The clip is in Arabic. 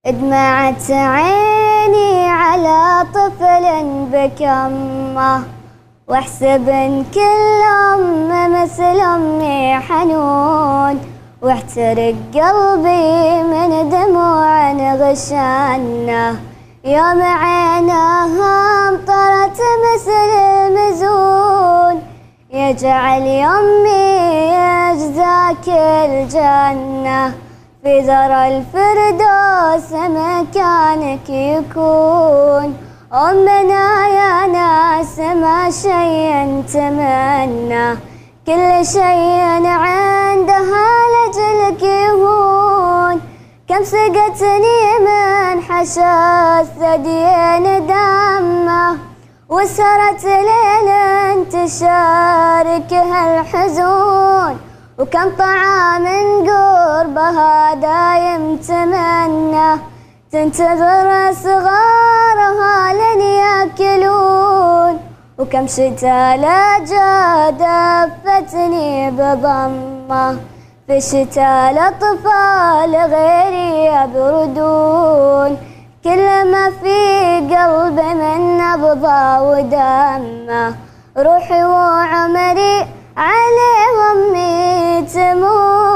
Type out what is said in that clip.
دمعت عيني على طفل بكمه، واحسب ان كل مثل امي حنون، واحترق قلبي من دموع غشانه، يوم عينها امطرت مثل المزون، يجعل يمي يجزاك الجنه، في ذرى الفردوس مكانك يكون، أمنا يا ناس ما شيء نتمنى، كل شيء عندها لجلك يهون، كم سقتني من حشا الثديين دمه، وسهرت ليل تشاركها الحزون، وكم طعام قربها دايم تمنى، تنتظر صغارها لن ياكلون، وكم شتا لا جا دفتني بضمه، في شتا الاطفال غيري يبردون، كل ما في قلبي من نبضه ودمه، روحي وعمري عليهم تموت.